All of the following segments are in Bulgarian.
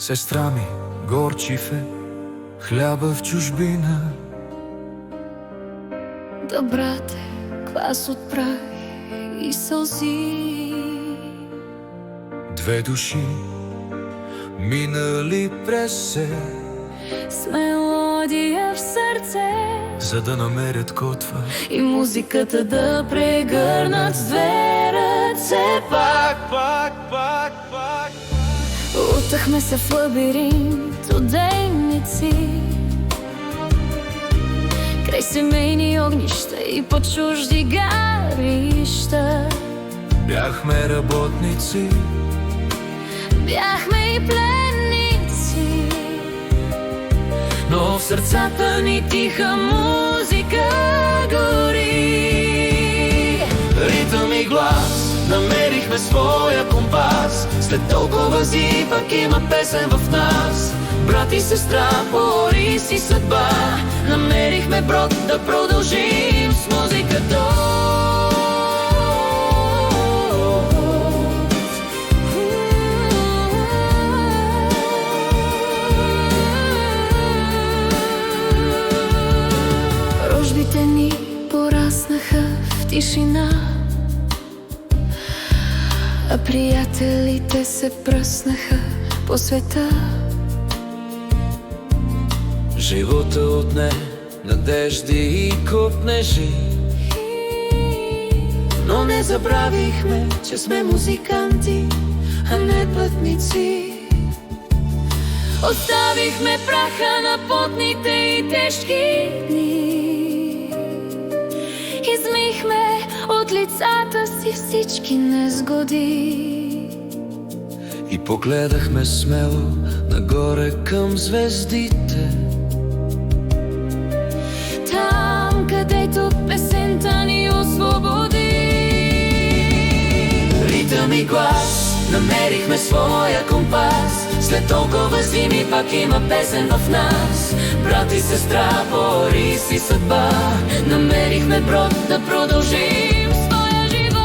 Сестра ми, горчив е хляба в чужбина. Да, брате, квас от прах и сълзи. Две души минали през се, с мелодия в сърце, за да намерят котва и музиката да прегърнат с две ръце. Пак. Утахме се в лабиринт от дейници, край семейни огнища и по чужди гарища. Бяхме работници, бяхме и пленници, но в сърцата ни тиха музика гори. ритъм и глас намерихме своя компас. След толкова зими пак има песен в нас. Брат и сестра, по рис и съдба, намерихме брод да продължим с музиката. Рожбите ни пораснаха в тишина, а приятелите се пръснаха по света. Живота отне надежди и копнежи, но не забравихме, че сме музиканти, а не пътници. Оставихме праха на потните и тежки дни, измихме от лицата си всички незгоди и погледахме смело нагоре към звездите. Там, където песента ни освободи. Ритъм и глас намерихме своя компас. След толкова зими пак има песен в нас. Брат и сестра, по рис и съдба, намерихме брод да продължим своя живот.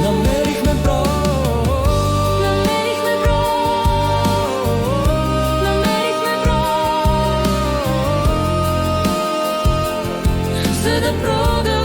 Намерихме брод, за да продължим.